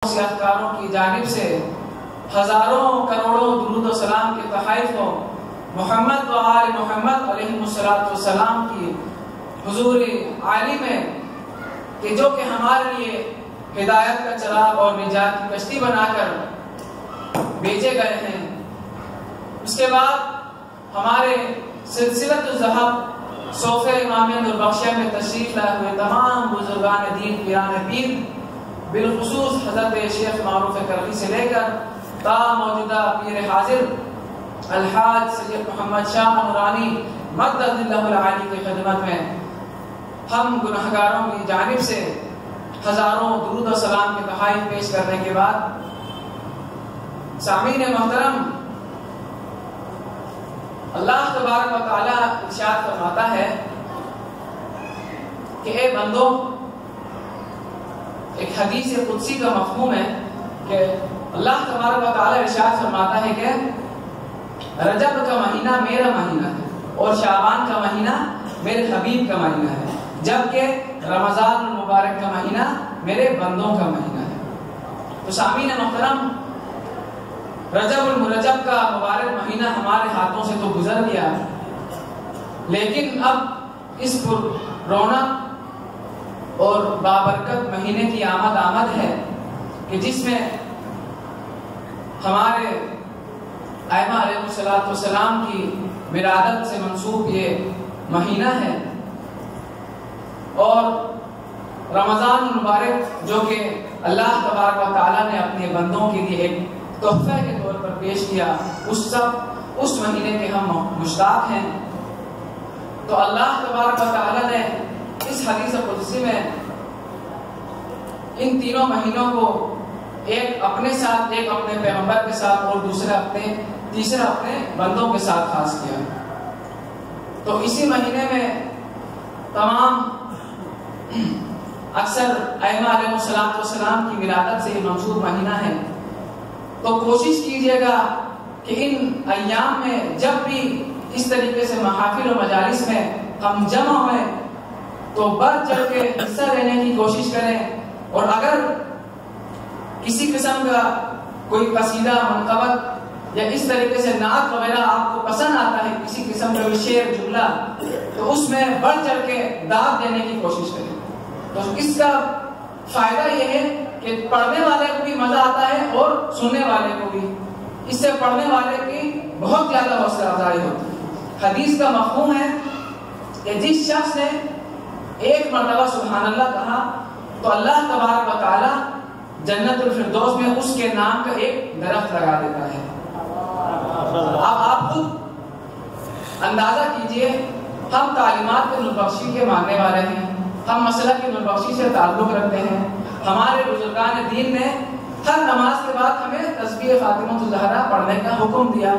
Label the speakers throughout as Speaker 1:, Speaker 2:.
Speaker 1: سیاستکاروں کی جانب سے ہزاروں کروڑوں درود و سلام کے تحائف ہو محمد و آل محمد علیہ السلام کی حضور عالی میں کہ جو کہ ہمارے لیے ہدایت کا چراغ اور نجات کی کشتی بنا کر بھیجے گئے ہیں۔ اس کے بعد ہمارے سلسلۃ الذہب صوفہ امام نوربخشیہ میں تشریف لائے ہوئے تمام بزرگان دین پیران پیر، بالخصوص حضرت شیخ معروف کرخی سے لے کر تا موجودہ پیر حاضر الحاج سید محمد شاہ نورانی مدد اللہ العالی کی خدمت میں ہم گنہگاروں کی جانب سے ہزاروں درود و سلام کے تحائف پیش کرنے کے بعد سامعین محترم، اللہ تبارک و تعالی ارشاد فرماتا ہے کہ اے بندو، ایک حدیث قدسی کا مفہوم ہے کہ اللہ تبارک و تعالی ارشاد فرماتا ہے کہ رجب کا مہینہ میرا مہینہ ہے اور شعبان کا مہینہ میرے حبیب کا مہینہ ہے، جبکہ رمضان المبارک کا مہینہ میرے بندوں کا مہینہ ہے۔ تو سامعین محترم، رجب المرجب کا مبارک مہینہ ہمارے ہاتھوں سے تو گزر گیا، لیکن اب اس پر رونق اور بابرکت مہینے کی آمد ہے کہ جس میں ہمارے ائمہ علیہ السلام کی ولادت سے منسوب یہ مہینہ ہے، اور رمضان المبارک جو کہ اللہ تبارک و تعالیٰ نے اپنے بندوں کے لیے ایک تحفہ کے طور پر پیش کیا، اس مہینے کے ہم مشتاق ہیں۔ تو اللہ تبارک و تعالیٰ نے اس حدیث قدسی میں ان تینوں مہینوں کو ایک اپنے ساتھ، ایک اپنے پیغمبر کے ساتھ اور تیسرا اپنے بندوں کے ساتھ خاص کیا۔ تو اسی مہینے میں تمام اکثر ائمہ علیہ السلام کی ولادت سے یہ منسوب مہینہ ہے۔ تو کوشش کیجیے گا کہ ان ایام میں جب بھی اس طریقے سے محافل و مجالس میں ہم جمع ہوئیں تو بڑھ چڑھ کے حصہ لینے کی کوشش کریں، اور اگر کسی قسم کا کوئی قصیدہ منقبت یا اس طریقے سے نعت وغیرہ آپ کو پسند آتا ہے، کسی قسم کا شعر جملہ، تو اس میں بڑھ چڑھ کے داد دینے کی کوشش کریں۔ تو اس کا فائدہ یہ ہے کہ پڑھنے والے کو بھی مزہ آتا ہے اور سننے والے کو بھی، اس سے پڑھنے والے کی بہت زیادہ حوصلہ افزائی ہوتی ہے۔ حدیث کا مفہوم ہے کہ جس شخص نے ایک مرتبہ سبحان اللہ کہا تو اللہ تبارک و تعالی جنت الفردوس میں اس کے نام کا ایک درخت لگا دیتا ہے۔ اب آپ خود اندازہ کیجئے، ہم تعلیمات کے نوربخشی کے ماننے والے ہیں، ہم مسلک کے نوربخشی سے تعلق رکھتے ہیں، ہمارے بزرگان دین نے ہر نماز کے بعد ہمیں تسبیح فاطمۃ الزہرا پڑھنے کا حکم دیا،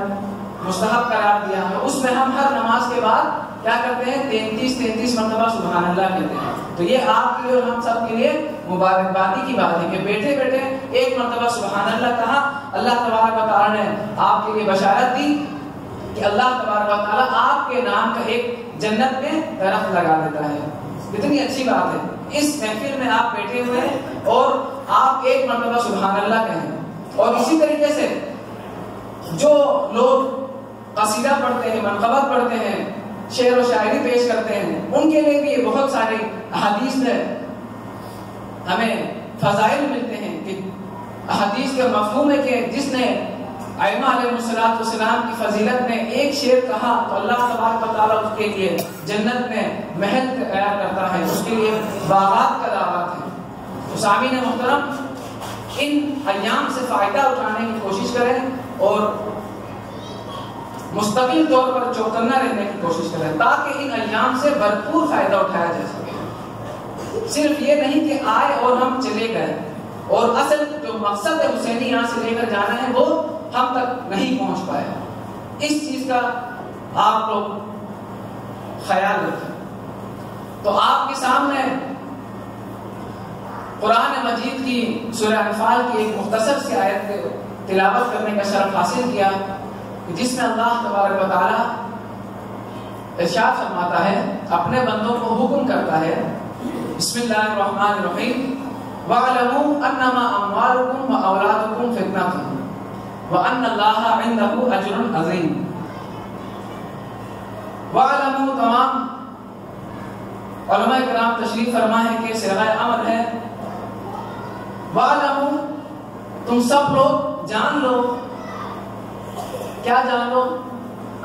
Speaker 1: مستحب قرار دیا، اس میں ہم ہر نماز کے بعد کیا کرتے ہیں؟ 33 مرتبہ سبحان اللہ کہتے ہیں۔ تو یہ آپ کے لیے اور ہم سب کے لیے مبارکبادی کی بات ہے کہ بیٹھے بیٹھے ایک مرتبہ سبحان اللہ کہا، اللہ تبارک و تعالیٰ نے آپ کے لیے بشارت دی کہ اللہ تبارک و تعالیٰ آپ کے نام کا ایک جنت میں درخت لگا دیتا ہے۔ کتنی اچھی بات ہے، اس محفل میں آپ بیٹھے ہوئے ہیں اور آپ ایک مرتبہ سبحان اللہ کہیں۔ اور اسی طریقے سے جو لوگ قصیدہ پڑھتے ہیں، منقبت پڑھتے ہیں، شعر و شاعری پیش کرتے ہیں، ان کے لیے بھی یہ بہت ساری احادیث میں ہمیں فضائل ملتے ہیں کہ احادیث کا مفہوم ہے کہ جس نے ائمہ علیہ السلام کی فضیلت میں ایک شعر کہا تو اللہ تبارک و تعالیٰ اس کے لیے جنت میں محل تیار کرتا ہے، اس کے لیے باغات کا دعوت ہے۔ تو سامعین محترم، ان ایام سے فائدہ اٹھانے کی کوشش کریں اور مستقل طور پر چوکنا رہنے کی کوشش کریں تاکہ ان ایام سے بھرپور فائدہ اٹھایا جا سکے۔ صرف یہ نہیں کہ آئے اور ہم چلے گئے، اور اصل جو مقصد ہے حسینی یہاں سے لے کر جانا ہے وہ ہم تک نہیں پہنچ پائے، اس چیز کا آپ لوگ خیال رکھیں۔ تو آپ کے سامنے قرآن مجید کی سورہ انفال کی ایک مختصر سی آیت تلاوت کرنے کا شرف حاصل کیا جس میں اللہ تبارک و تعالیٰ ارشاد فرماتا ہے، اپنے بندوں کو حکم کرتا ہے، بسم اللہ الرحمن الرحیم، وَاعْلَمُوا أَنَّمَا أَمْوَالُكُمْ وَأَوْلَادُكُمْ فِتْنَةٌ وَأَنَّ اللَّهَ عِندَهُ أَجْرٌ عَظِيمٌ. وَاعْلَمُوا تمام علماء کرام تشریف فرما ہے کہ صیغہ امر ہے. وَاعْلَمُوا تم سب لوگ جان لو. کیا جان لو؟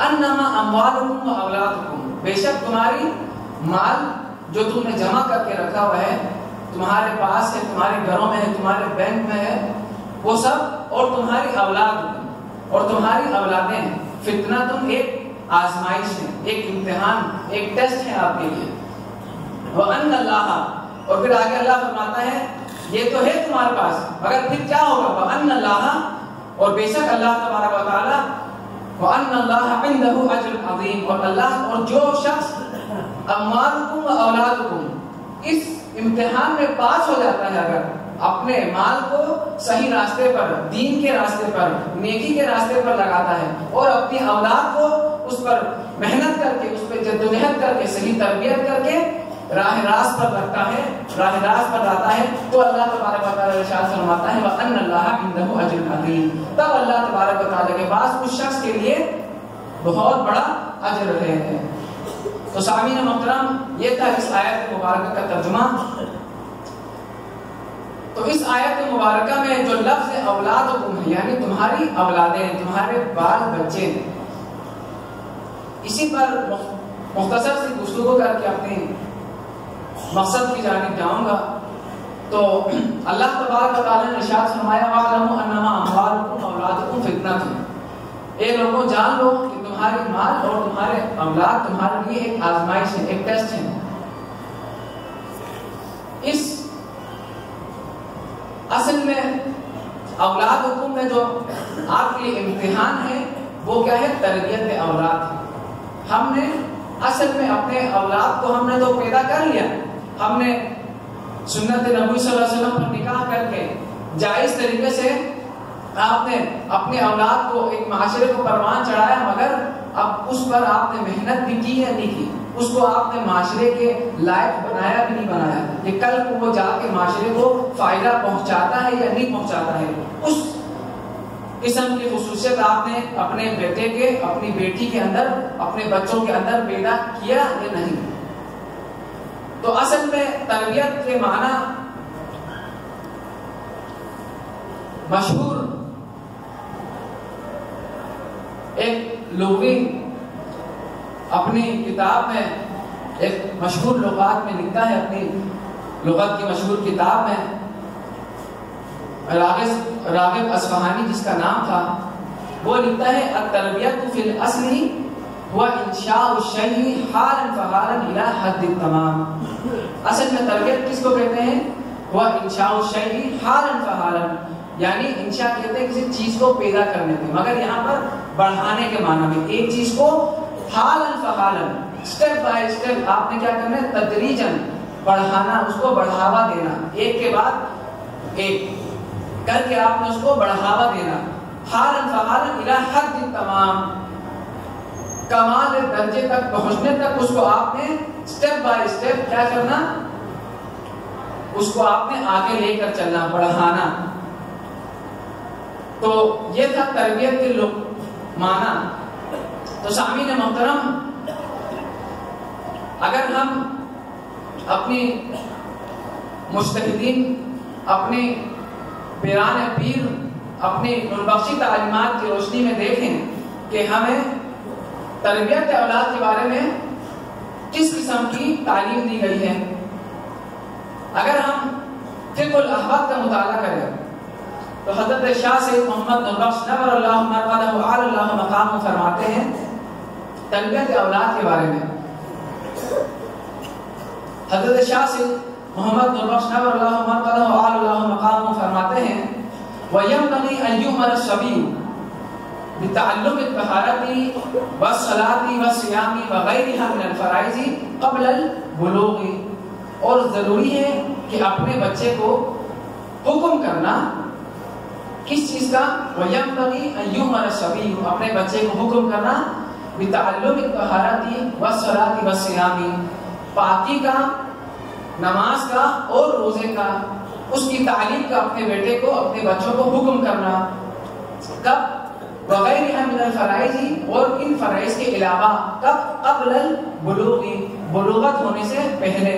Speaker 1: انما اموالکم و اولادکم، بے شک تمہاری مال جو تم نے جمع کر کے رکھا ہوا ہے، تمہارے پاس ہے، تمہارے گھروں میں ہے، تمہارے بینک میں ہے، وہ سب، اور تمہاری اولاد اور تمہاری اولادیں ہیں، فتنہ تم ایک آزمائش ہے، ایک امتحان، ایک ٹیسٹ ہے آپ کے لیے. وَأَنَّ اللَّهَ، اور پھر آگے اللہ فرماتا ہے یہ تو ہے تمہارے پاس، مگر پھر کیا ہوگا؟ وَأَنَّ اللَّهَ، اور بے شک اللہ تبارک و تعالی، وَأَنَّ اللَّهَ عِندَهُ أَجْرٌ عَظِيمٌ، اور اللہ، اور جو شخص اموالکم و اولادکم اس امتحان میں پاس ہو جاتا ہے، اگر اپنے مال کو صحیح راستے پر، دین کے راستے پر، نیکی کے راستے پر لگاتا ہے، اور اپنی اولاد کو اس پر محنت کر کے، اس پہ جدوجہد کر کے، صحیح تربیت کر کے راہ راست پر رکھتا ہے، راہ راست پر لاتا ہے، تو اللہ تبارک و تعالی ارشاد فرماتا ہے وَأَنَّ اللَّهَ عِندَهُ أَجْرٌ عَظِيمٌ، تب اللہ تبارک و تعالی کے پاس اس شخص کے لیے بہت بڑا اجر ہے. تو سامعین محترم، یہ تھا اس آیت مبارکہ کا ترجمہ. تو اس آیت مبارکہ میں جو لفظ اولادکم ہے، یعنی تمہاری اولادیں، تمہارے بال بچے، اسی پر مختصر سی گفتگو کر کے اپنی مقصد کی جانب جاؤں گا. تو اللہ تبارک و تعالی نے ارشاد فرمایا وَاعْلَمُوا أَنَّمَا أَمْوَالُكُمْ وَأَوْلَادُكُمْ فِتْنَةٌ، اے لوگوں جان لو کہ تمہاری مال اور تمہارے اولاد تمہارے لیے ایک آزمائش ہے، ایک ٹیسٹ ہے. اس اصل میں اولادکم میں جو آپ کے امتحان ہے وہ کیا ہے؟ تربیت اولاد ہے. ہم نے اصل میں اپنے اولاد کو ہم نے تو پیدا کر لیا، ہم نے سنت نبی صلی اللہ علیہ وسلم پر نکاح کر کے جائز طریقے سے آپ نے اپنے اولاد کو ایک معاشرے کو پروان چڑھایا، مگر اب اس پر آپ نے محنت بھی کی یا نہیں کی، اس کو آپ نے معاشرے کے لائق بنایا بھی نہیں بنایا کہ کل کو وہ جا کے معاشرے کو فائدہ پہنچاتا ہے یا نہیں پہنچاتا ہے. اس قسم کی خصوصیت آپ نے اپنے بیٹے کے، اپنی بیٹی کے اندر، اپنے بچوں کے اندر پیدا کیا یا نہیں. تو اصل میں تربیت کے معنی مشہور ایک لغوی اپنی کتاب میں، ایک مشہور لغات میں لکھتا ہے، اپنی لغت کی مشہور کتاب میں، راغب اصفہانی جس کا نام تھا، وہ لکھتا ہے التربیت فی الاصل هو انشاء الشیء حالا فحالا الى حد التمام. اصل میں تربیت کس کو کہتے ہیں؟ وہ انشاء الشیء حالا فحالا، یعنی انشاء کہتے ہیں کسی چیز کو پیدا کرنے کے، مگر یہاں پر بڑھانے کے معنی میں، ایک چیز کو حالا فحالا، سٹیپ بائی سٹیپ آپ نے کیا کرنا ہے؟ تدریجاً بڑھانا، اس کو بڑھاوا دینا، ایک کے بعد ایک کر کے آپ نے اس کو بڑھاوا دینا. حالا فحالا الى حد التمام، کمال درجے تک پہنچنے تک اس کو آپ نے سٹیپ بائی سٹیپ کیا کرنا؟ اس کو آپ نے آگے لے کر چلنا، بڑھانا. تو یہ تھا تربیت کے معنی. تو سامعین محترم، اگر ہم اپنی مجتہدین، اپنی پیران پیر، اپنی نوربخشی تعلیمات کی روشنی میں دیکھیں کہ ہمیں تربیت اولاد کے بارے میں کس قسم کی تعلیم دی گئی ہے. اگر ہم فقہ الاحوال کا مطالعہ کریں تو حضرت شاہ سید محمد نوربخش نور اللہ مرقدہ وعلی اللہ مقام فرماتے ہیں تربیت اولاد کے بارے میں. حضرت شاہ سید محمد نوربخش نور اللہ مرقدہ وعلی اللہ مقام فرماتے ہیں وَيَنْبَغِي أَنْ يُؤْمَرَ الصَّبِيُّ بِتَعَلُّمِ الطَّهَارَةِ وَالصَّلَاةِ وَالصِّيَامِ وَغَيْرِهَا مِنَ الْفَرَائِضِ قَبْلَ الْبُلُوغِ. اور ضروری ہے کہ اپنے بچے کو حکم کرنا کس چیز کا؟ وَيَنْبَغِي أَنْ يُؤْمَرَ الصَّبِيُّ، اپنے بچے کو حکم کرنا بِتَعَلُّمِ الطَّهَارَةِ وَالصَّلَاةِ وَالصِّيَامِ، پاکی کا، نماز کا اور روزے کا. اس کی تعلیم کا اپنے بیٹے کو، اپنے بچوں کو حکم کرنا، کب؟ وغیرہ من الفرائض، اور ان فرائض کے علاوہ، کب؟ قبل البلوغ، بلوغت ہونے سے پہلے۔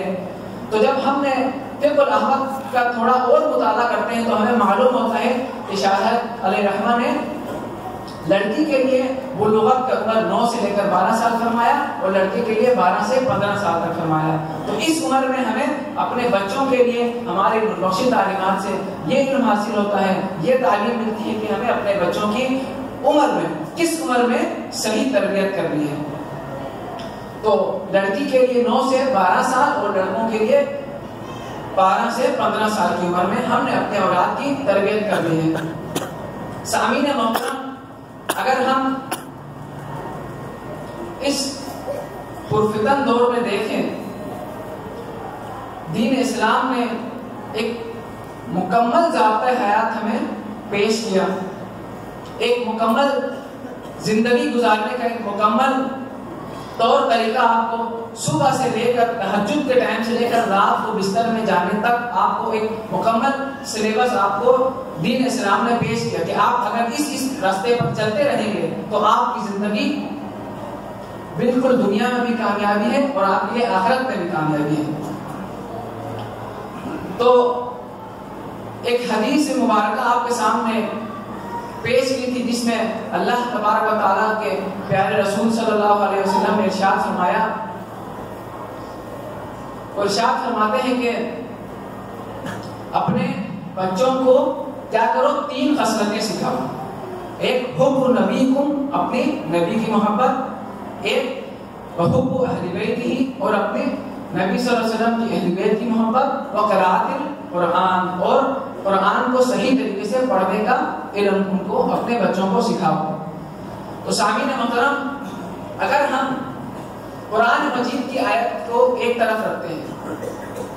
Speaker 1: تو جب ہم نے فقہ الاحوط کا تھوڑا اور مطالعہ کرتے ہیں تو ہمیں معلوم ہوتا ہے کہ شاہ صاحب علیہ رحمہ نے لڑکی کے لیے بلوغت کا عمر 9 سے لے کر 12 سال فرمایا اور لڑکے کے لیے 12 سے 15 سال تک فرمایا۔ تو اس عمر میں ہمیں اپنے بچوں کے لیے ہمارے بخشی تعلیمات سے یہ علم حاصل ہوتا ہے، یہ تعلیم ملتی ہے کہ ہمیں اپنے بچوں کی عمر میں، کس عمر میں صحیح تربیت کرنی ہے۔ تو لڑکی کے لیے 9 سے 12 سال اور لڑکوں کے لیے 12 سے 15 سال کی عمر میں ہم نے اپنے اولاد کی تربیت کرنی ہے۔ سامعین محترم، اگر ہم اس پرفتن دور میں دیکھیں، دین اسلام نے ایک مکمل ضابطۂ حیات ہمیں پیش کیا، ایک مکمل زندگی گزارنے کا ایک مکمل طور طریقہ آپ کو صبح سے لے کر تہجد کے ٹائم سے لے کر رات کو بستر میں جانے تک آپ کو ایک مکمل سلیبس آپ کو دین اسلام نے پیش کیا کہ آپ اگر اس راستے پر چلتے رہیں گے تو آپ کی زندگی بالکل دنیا میں بھی کامیابی ہے اور آپ کے لیے آخرت میں بھی کامیابی ہے۔ تو ایک حدیث مبارکہ آپ کے سامنے پیش کی تھی جس میں اللہ تبارک و تعالیٰ کے پیارے رسول صلی اللہ علیہ وسلم نے ارشاد فرمایا، اور ارشاد فرماتے ہیں کہ اپنے بچوں کو کیا کرو، 3 خصلتیں سکھاؤ۔ ایک حب نبیکم، اپنے نبی کی محبت، ایک وحب اہل بیت ہی، اور اپنے نبی صلی اللہ علیہ وسلم کی اہل بیت کی محبت، وقراءت القرآن، اور قرآن کو صحیح طریقے سے پڑھنے کا علم ان کو اپنے بچوں کو سکھاؤ۔ تو سامعین محترم، اگر ہم قرآن مجید کی آیت کو ایک طرف رکھتے ہیں،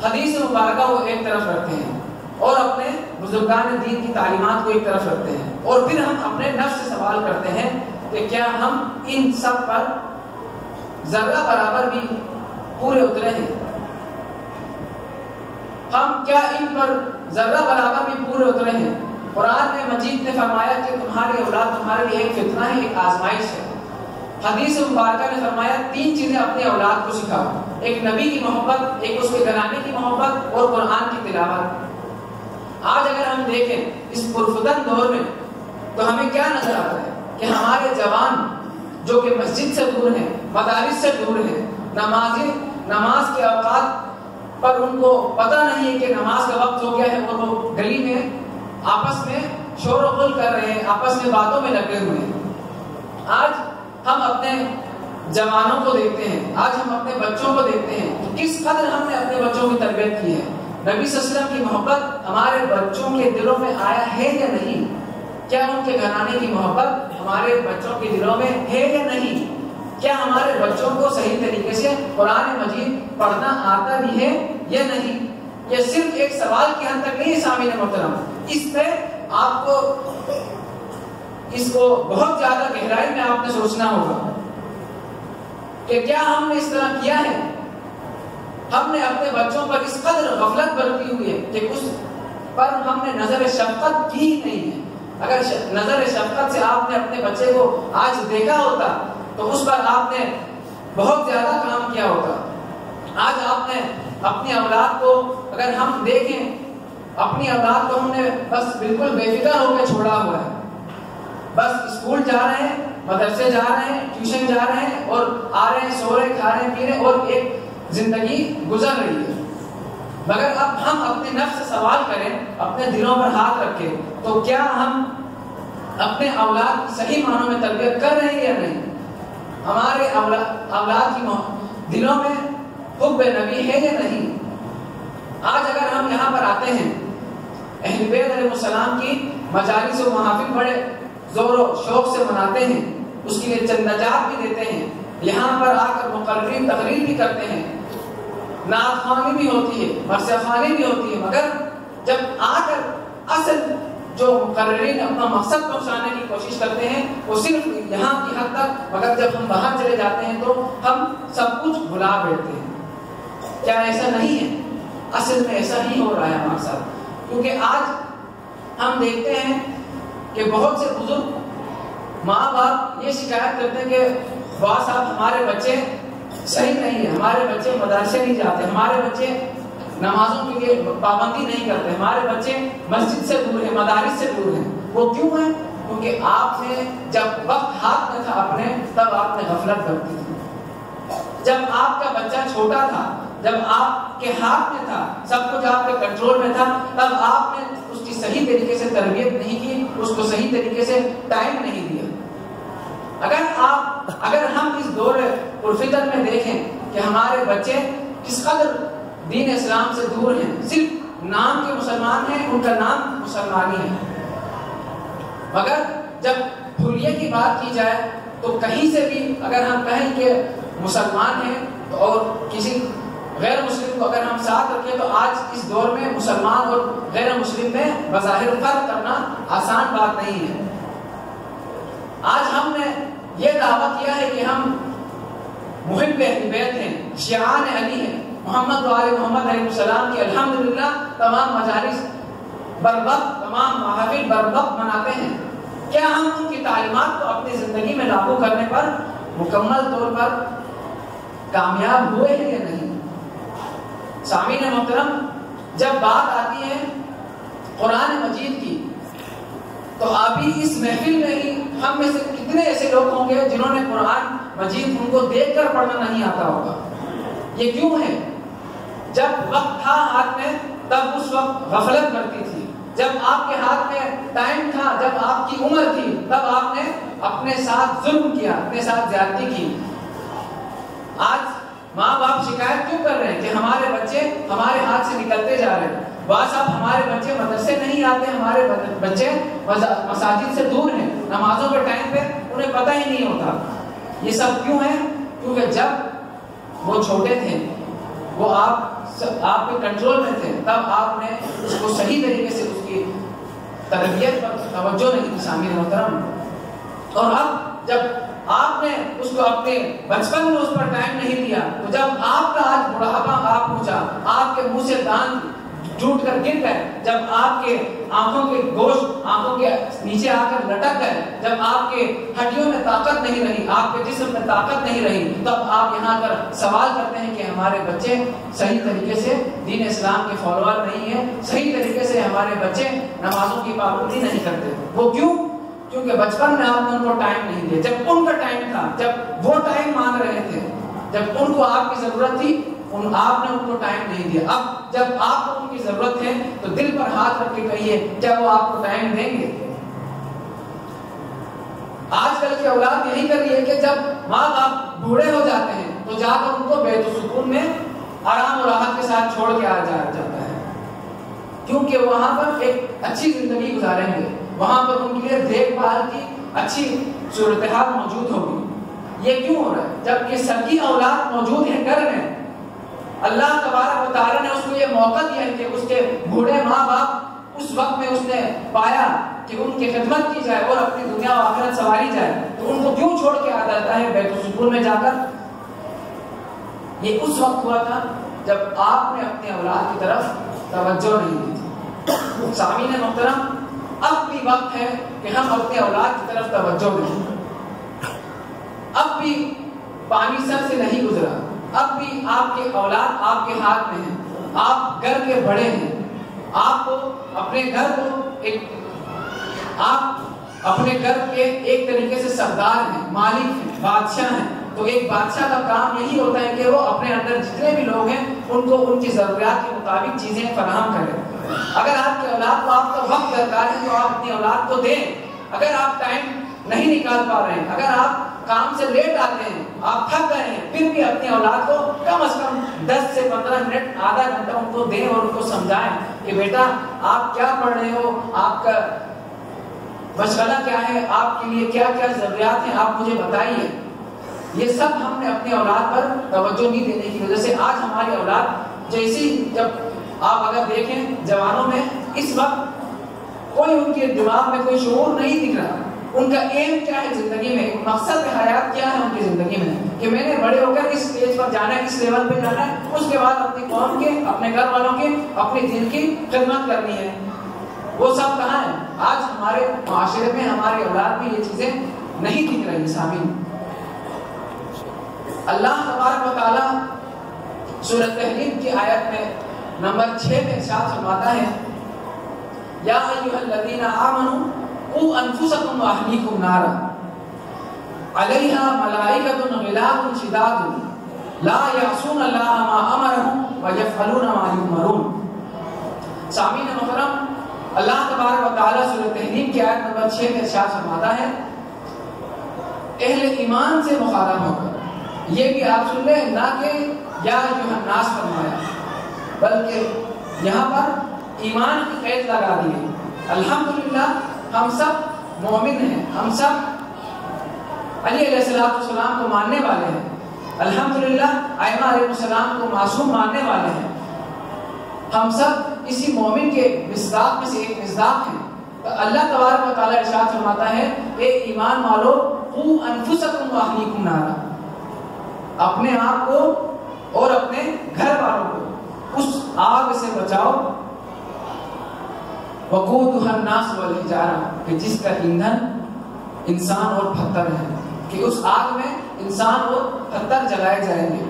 Speaker 1: حدیث مبارکہ کو ایک طرف رکھتے ہیں، اور اپنے بزرگان دین کی تعلیمات کو ایک طرف رکھتے ہیں، اور پھر ہم اپنے نفس سے سوال کرتے ہیں کہ کیا ہم ان سب پر ذرہ برابر بھی پورے اترے ہیں؟ ہم کیا ان پر ذرہ برابر بھی پورے اترے ہیں؟ قرآن مجید نے فرمایا کہ تمہاری اولاد تمہارے لیے ایک فتنہ ہے، ایک آزمائش ہے۔ حدیث مبارکہ نے فرمایا 3 چیزیں اپنے اولاد کو سکھاؤ، ایک نبی کی محبت، ایک اس کے گھرانے کی محبت، اور قرآن کی تلاوت۔ آج اگر ہم دیکھیں اس پرفتن دور میں تو ہمیں کیا نظر آتا ہے کہ ہمارے جوان جو کہ مسجد سے دور ہیں، مدارس سے دور ہیں، نماز کے اوقات پر ان کو پتہ نہیں ہے کہ نماز کا وقت ہو گیا ہے، اور وہ گلی میں آپس میں شور و غل کر رہے ہیں، آپس میں باتوں میں لگے ہوئے ہیں۔ آج ہم اپنے جوانوں کو دیکھتے ہیں، آج ہم اپنے بچوں کو دیکھتے ہیں کہ کس قدر ہم نے اپنے بچوں کی تربیت کی ہے۔ نبی صلی اللہ علیہ وسلم کی محبت ہمارے بچوں کے دلوں میں آیا ہے یا نہیں؟ کیا ان کے گھرانے کی محبت ہمارے بچوں کے دلوں میں ہے یا نہیں؟ کیا ہمارے بچوں کو صحیح طریقے سے قرآن مجید پڑھنا آتا بھی ہے یا نہیں؟ یہ صرف ایک سوال کی حد تک نہیں ہے سامعین محترم، اس پہ آپ کو اس کو بہت زیادہ گہرائی میں آپ نے سوچنا ہوگا کہ کیا ہم نے اس طرح کیا ہے؟ ہم نے اپنے بچوں پر اس قدر غفلت برتی ہوئی ہے کہ اس پر ہم نے نظر شفقت کی نہیں ہے۔ اگر نظر شفقت سے آپ نے اپنے بچے کو آج دیکھا ہوتا تو اس پر آپ نے بہت زیادہ کام کیا ہوتا۔ آج آپ نے اپنی اولاد کو اگر ہم دیکھیں، اپنی اولاد کو ہم نے بس بالکل بے فکر ہو کے چھوڑا ہوا ہے، بس اسکول جا رہے ہیں، مدرسے جا رہے ہیں، ٹیوشن جا رہے ہیں، اور آ رہے ہیں، سو رہے ہیں، کھا رہے ہیں، پی رہے ہیں، اور ایک زندگی گزر رہی ہے۔ مگر اب ہم اپنے نفس سے سوال کریں، اپنے دلوں پر ہاتھ رکھیں، تو کیا ہم اپنے اولاد کی صحیح معنوں میں تربیت کر رہے ہیں یا نہیں؟ ہمارے اولاد کی دلوں میں حب نبی ہے یا نہیں؟ آج اگر ہم یہاں پر آتے ہیں، اہل بیت علیہ السلام کی مجالس و محافل بڑے زور و شوق سے مناتے ہیں، اس کے لیے چندجات بھی دیتے ہیں، یہاں پر آ کر مقررین تقریر بھی کرتے ہیں، نعت خوانی بھی ہوتی ہے، مرثیہ خوانی بھی ہوتی ہے، مگر جب آ کر اصل جو مقررین اپنا مقصد پہنچانے کی کوشش کرتے ہیں وہ صرف یہاں کی حد تک، مگر جب ہم باہر چلے جاتے ہیں تو ہم سب کچھ بھلا بیٹھتے ہیں۔ کیا ایسا نہیں ہے؟ اصل میں ایسا ہی ہو رہا ہے ہمارے ساتھ۔ کیونکہ آج ہم دیکھتے ہیں کہ بہت سے بزرگ ماں باپ یہ شکایت کرتے ہیں کہ واہ صاحب ہمارے بچے صحیح نہیں ہیں، ہمارے بچے مدرسے نہیں جاتے، ہمارے بچے نمازوں کے لیے پابندی نہیں کرتے، ہمارے بچے مسجد سے دور ہیں، مدارس سے دور ہیں۔ وہ کیوں ہے؟ کیونکہ آپ نے جب وقت ہاتھ میں تھا اپنے، تب آپ نے غفلت برتی تھی۔ جب آپ کا بچہ چھوٹا تھا، جب آپ کے ہاتھ میں تھا، سب کچھ آپ کے کنٹرول میں تھا، تب آپ نے اس کی صحیح طریقے سے تربیت نہیں کی، اس کو صحیح طریقے سے ٹائم نہیں دیا۔ اگر ہم اس دور پرفتن میں دیکھیں کہ ہمارے بچے کس قدر دین اسلام سے دور ہیں، صرف نام کے مسلمان ہیں، ان کا نام مسلمانی ہے، مگر جب حلیے کی بات کی جائے تو کہیں سے بھی اگر ہم کہیں کہ مسلمان ہیں اور کسی غیر مسلم کو اگر ہم ساتھ رکھیں تو آج اس دور میں مسلمان اور غیر مسلم میں بظاہر فرق کرنا آسان بات نہیں ہے۔ آج ہم نے یہ دعویٰ کیا ہے کہ ہم محب اہل بیت ہیں، شیعان علی ہیں، محمد و آل محمد علیہ السلام کی الحمدللہ تمام مجالس بروقت، تمام محافل بروقت مناتے ہیں۔ کیا ہم ان کی تعلیمات کو اپنی زندگی میں لاگو کرنے پر مکمل طور پر کامیاب ہوئے ہیں یا نہیں؟ سامعین محترم، جب بات آتی ہے قرآن مجید کی تو ابھی اس محفل میں ہی ہم میں سے کتنے ایسے لوگ ہوں گے جنہوں نے قرآن مجید ان کو دیکھ کر پڑھنا نہیں آتا ہوگا؟ یہ کیوں ہے؟ جب وقت تھا ہاتھ میں تب اس وقت غفلت برتی تھی، جب آپ کے ہاتھ میں ٹائم تھا، جب آپ کی عمر تھی، تب آپ نے اپنے ساتھ ظلم کیا، اپنے ساتھ زیادتی کی۔ آج ماں باپ شکایت کیوں کر رہے ہیں کہ ہمارے بچے ہمارے ہاتھ سے نکلتے جا رہے ہیں؟ واہ صاحب ہمارے بچے مدرسے نہیں آتے، ہمارے بچے مساجد سے دور ہیں، نمازوں کے ٹائم پہ انہیں پتہ ہی نہیں ہوتا۔ یہ سب کیوں ہے؟ کیونکہ جب وہ چھوٹے تھے، وہ آپ کے کنٹرول میں تھے، تب آپ نے اس کو صحیح طریقے سے اس کی تربیت پر توجہ نہیں دی سامعین محترم۔ اور اب جب آپ نے اس کو اپنے بچپن میں اس پر ٹائم نہیں دیا تو جب آپ کا آج بڑھاپا آپ پہنچا، آپ کے منہ سے دانت ٹوٹ کر گر گئے، جب آپ کے آنکھوں کے گوشت آنکھوں کے نیچے آ کر لٹک گئے، جب آپ کے ہڈیوں میں طاقت نہیں رہی، آپ کے جسم میں طاقت نہیں رہی، تب آپ یہاں کر سوال کرتے ہیں کہ ہمارے بچے صحیح طریقے سے دین اسلام کے فالوور نہیں ہیں، صحیح طریقے سے ہمارے بچے نمازوں کی پابندی نہیں کرتے۔ وہ کیوں؟ کیونکہ بچپن میں آپ نے ان کو ٹائم نہیں دیا۔ جب ان کا ٹائم تھا، جب وہ ٹائم مانگ رہے تھے، جب ان کو آپ کی ضرورت تھی، آپ نے ان کو ٹائم نہیں دیا۔ اب جب آپ کو ان کی ضرورت ہے تو دل پر ہاتھ رکھ کے کہیے کیا وہ آپ کو ٹائم دیں گے؟ آج کل کی اولاد یہی کر رہی ہے کہ جب ماں باپ بوڑھے ہو جاتے ہیں تو جا کر ان کو بیت السکون میں آرام و راحت کے ساتھ چھوڑ کے آ جاتا ہے، کیونکہ وہاں پر ایک اچھی زندگی گزاریں گے، وہاں پر ان کے لیے دیکھ بھال کی اچھی صورتحال موجود ہوگی۔ یہ کیوں ہو رہا ہے؟ جبکہ سکی اولاد موجود ہے گھر میں، اللہ تبارک و تعالیٰ نے اس کو یہ موقع دیا ہے کہ اس کے بوڑھے ماں باپ اس وقت میں اس نے پایا کہ ان کی خدمت کی جائے اور اپنی دنیا و آخرت سنواری جائے، تو ان کو کیوں چھوڑ کے آ جاتا ہے بیت السکون میں جا کر؟ یہ اس وقت ہوا تھا جب آپ نے اپنے اولاد کی طرف توجہ نہیں دی تھی۔ سامعین محترم، اب بھی وقت ہے کہ ہم اپنے اولاد کی طرف توجہ دیں۔ اب بھی پانی سر سے نہیں گزرا، اب بھی آپ کے اولاد آپ کے ہاتھ میں ہیں، آپ گھر کے بڑے ہیں، آپ کو اپنے گھر کو آپ اپنے گھر کے ایک طریقے سے سردار ہیں، مالک ہیں، بادشاہ ہیں، تو ایک بادشاہ کا کام یہی ہوتا ہے کہ وہ اپنے اندر جتنے بھی لوگ ہیں ان کو ان کی ضروریات کے مطابق چیزیں فراہم کریں۔ اگر آپ کے اولاد کو آپ کا وقت درکار ہے تو آپ اپنی اولاد کو دیں۔ اگر آپ ٹائم نہیں نکال پا رہے ہیں، اگر آپ کام سے لیٹ آتے ہیں، آپ تھک گئے ہیں، پھر بھی اپنی اولاد کو کم از کم 10 سے 15 منٹ، آدھا گھنٹہ ان کو دیں اور ان کو سمجھائیں کہ بیٹا آپ کیا پڑھ رہے ہو، آپ کا مشغلہ کیا ہے، آپ کے لیے کیا کیا ضروریات ہیں، آپ مجھے بتائیے۔ یہ سب ہم نے اپنی اولاد پر توجہ نہیں دینے کی وجہ سے آج ہماری اولاد جیسی، جب آپ اگر دیکھیں جوانوں میں اس وقت کوئی ان کے دماغ میں کوئی شعور نہیں دکھ رہا، ان کا ایم کیا ہے زندگی میں, مقصد حیات کیا ہے ان کی زندگی میں, کہ میں نے بڑے ہو کر اس اسٹیج پر جانا ہے, اس لیول پہ جانا ہے, اس کے بعد اپنی قوم کے, اپنے گھر والوں کے, اپنے دین کی خدمت کرنی ہے. وہ سب کہاں ہے؟ آج ہمارے معاشرے میں ہماری اولاد میں یہ چیزیں نہیں دکھ رہی. سامعین, اللہ تبارک و تعالی سورہ تحریم کی آیت میں نمبر 6 میں ارشاد فرماتا ہے, یا ایھا الذین آمنوا قوا انفسکم واہلیکم نارا علیہا ملائکۃ غلاظ شداد لا یعصون اللہ ما امرهم ویفعلون ما یؤمرون. سامعین محترم, اللہ تبارک و تعالی سورہ تحریم کی آیت نمبر 6 میں ارشاد فرماتا ہے, اہل ایمان سے مخاطب ہو کر یہ بھی آپ سن لیں, نہ کہ یا ایھا الناس فرمایا, بلکہ یہاں پر ایمان کی قید لگا دی ہے. الحمدللہ ہم سب مومن ہیں, ہم سب علی علیہ السلام کو ماننے والے ہیں, الحمدللہ ائمہ علیہ السلام کو معصوم ماننے والے ہیں, ہم سب اسی مومن کے مصداق میں سے ایک مصداق ہیں. تو اللہ تبارک و تعالی ارشاد فرماتا ہے, اے ایمان والو قوا انفسکم واہلیکم نارا, اپنے آپ کو اور اپنے گھر والوں کو اس آگ سے بچاؤ, وقودها الناس والحجارہ, کہ جس کا ایندھن انسان اور پتھر ہے, کہ اس آگ میں انسان اور پتھر جلائے جائیں گے.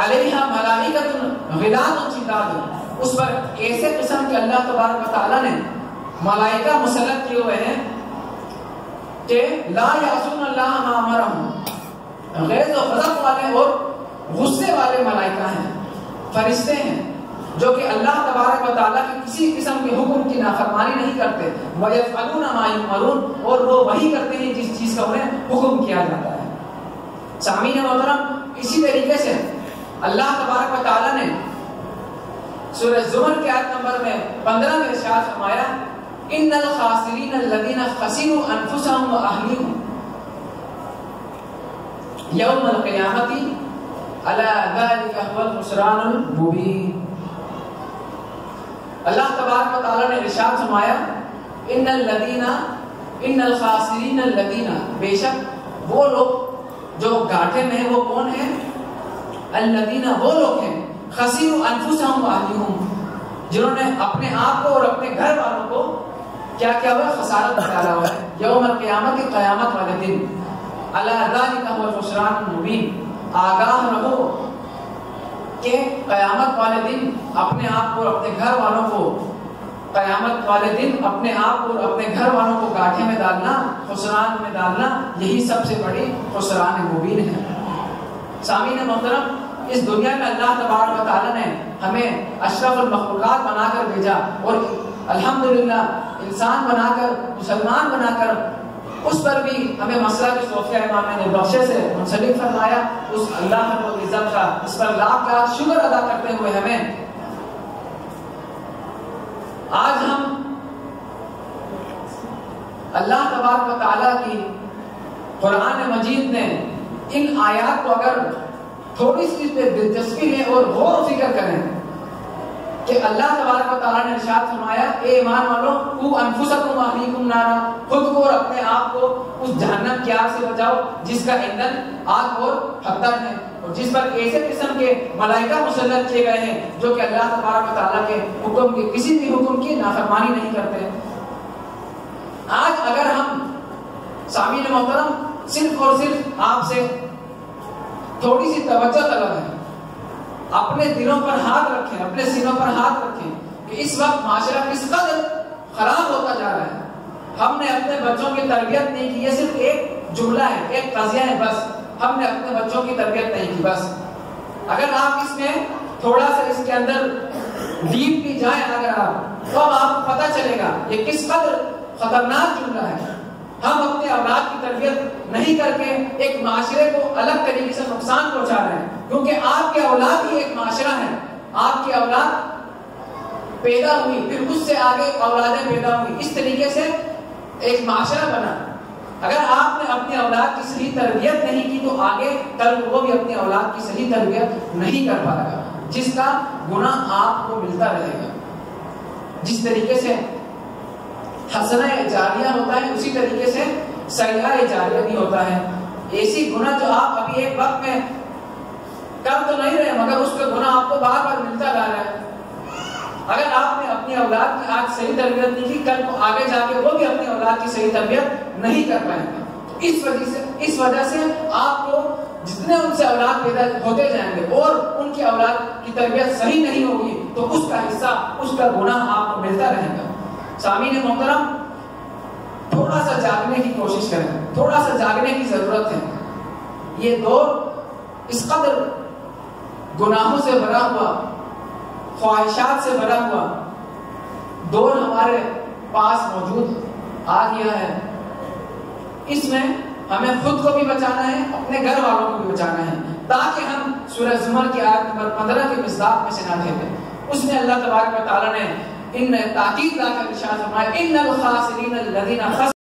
Speaker 1: علیہا ملائکۃ غلاظ شداد, اس پر ایسے قسم کے اللہ تبارک و تعالی نے ملائکہ مسلط کیے ہوئے ہیں کہ لا یعصون اللہ ما امرهم, غیظ و غضب والے اور غصے والے ملائکہ ہیں, فرشتے ہیں جو کہ اللہ تبارک و تعالیٰ کی کسی قسم کے حکم کی نافرمانی نہیں کرتے. وَيَفْعَلُونَ مَا يُؤْمَرُونَ, اور وہ وہی کرتے ہیں جس چیز کا انہیں حکم کیا جاتا ہے. سامعین محترم, اسی طریقے سے اللہ تبارک و تعالیٰ نے سورہ زمر کی آیت نمبر میں 15 میں ارشاد فرمایا, إِنَّ الْخَاسِرِينَ الَّذِينَ خَسِرُوا أَنفُسَهُمْ وَأَهْلِيهِمْ يَوْمَ الْقِيَامَةِ أَلَا ذَلِكَ هُوَ الْخُسْرَانُ الْمُبِينُ. اللہ تبارک و تعالیٰ نے ارشاد فرمایا, ان الخاسرین الذین, بے شک وہ لوگ جو گھاٹے میں ہیں وہ کون ہیں؟ الذین, وہ لوگ ہیں, خسروا انفسهم واہلیہم, جنہوں نے اپنے آپ کو اور اپنے گھر والوں کو کیا کیا ہوا؟ خسارت ڈالا ہوا ہے. یوم القیامت, قیامت والے دن. الا ذلک هو الخسران المبین, آگاہ رہو کہ قیامت والے دن اپنے آپ کو اور اپنے گھر والوں کو, قیامت والے دن اپنے آپ کو اور اپنے گھر والوں کو گاٹھے میں ڈالنا, خسران میں ڈالنا, یہی سب سے بڑی خسران مبین ہے. سامعین محترم, اس دنیا میں اللہ تبارک و تعالیٰ نے ہمیں اشرف المخلوقات بنا کر بھیجا, اور الحمدللہ انسان بنا کر, مسلمان بنا کر, اس پر بھی ہمیں مسئلہ کی صوفیہ امام نے بخشے سے منسلک فرمایا. اس اللہ رب العزت کا اس پر لاکھ لاکھ شکر ادا کرتے ہوئے ہمیں آج ہم اللہ تبارک و تعالیٰ کی قرآن مجید نے ان آیات کو اگر تھوڑی سی پہ دلچسپی لیں اور غور و فکر کریں کہ اللہ تبارک و تعالیٰ نے ارشاد فرمایا, اے ایمان والوں قوا انفسکم واہلیکم نارا, خود کو اور اپنے آپ کو اس جہنم کی آگ سے بچاؤ جس کا ایندھن آگ اور پتھر ہے, اور جس پر ایسے قسم کے ملائکہ مسلط کیے گئے ہیں جو کہ اللہ تبارک و تعالیٰ کے حکم کے کسی بھی حکم کی نافرمانی نہیں کرتے. آج اگر ہم سامعین محترم صرف اور صرف آپ سے تھوڑی سی توجہ طلب ہے, اپنے دلوں پر ہاتھ رکھیں, اپنے سینوں پر ہاتھ رکھیں کہ اس وقت معاشرہ کس قدر خراب ہوتا جا رہا ہے. ہم نے اپنے بچوں کی تربیت نہیں کی, یہ صرف ایک جملہ ہے, ایک قضیہ ہے, بس ہم نے اپنے بچوں کی تربیت نہیں کی. بس اگر آپ اس میں تھوڑا سا اس کے اندر ڈیپ بھی جائیں اگر آپ, تو اب آپ کو پتہ چلے گا یہ کس قدر خطرناک جملہ ہے. ہم اپنے اولاد کی تربیت نہیں کر کے ایک معاشرے کو الگ طریقے سے نقصان پہنچا رہے ہیں, کیونکہ آپ کی اولاد ہی ایک معاشرہ ہے. آپ کی اولاد پیدا ہوئی, پھر اس سے آگے اولادیں پیدا ہوئی, اس طریقے سے ایک معاشرہ بنا. اگر آپ نے اپنی اولاد کی صحیح تربیت نہیں کی تو آگے کل وہ بھی اپنی اولاد کی صحیح تربیت نہیں کر پائے گا, جس کا گناہ آپ کو ملتا رہے گا. جس طریقے سے حسنہ جاریہ ہوتا ہے اسی طریقے سے سیئہ جاریہ بھی ہوتا ہے. ایسی گناہ جو آپ ابھی ایک وقت میں کر تو نہیں رہے مگر اس کا گناہ آپ کو بار بار ملتا رہ رہا ہے. اگر آپ نے اپنی اولاد کی آج صحیح تربیت نہیں کی کل کو آگے جا کے وہ بھی اپنی اولاد کی صحیح تربیت نہیں کر پائیں گے. اس وجہ سے آپ کو جتنے ان سے اولاد پیدا ہوتے جائیں گے اور ان کی اولاد کی تربیت صحیح نہیں ہوگی تو اس کا حصہ اس کا گناہ آپ کو ملتا رہے گا. سامعین محترم تھوڑا سا جاگنے کی کوشش کریں, تھوڑا سا جاگنے کی ضرورت ہے. یہ دور اس قدر گناہوں سے بھرا ہوا, خواہشات سے بھرا ہوا دور ہمارے پاس موجود آ گیا ہے. اس میں ہمیں خود کو بھی بچانا ہے, اپنے گھر والوں کو بھی بچانا ہے, تاکہ ہم سورہ زمر کی آیت نمبر 15 کے مصداق میں سے نہ ٹھہریں. اس میں اللہ تبارک و تعالیٰ نے ان تاکید لا کر ارشاد فرمایا ان الخاسرین الذین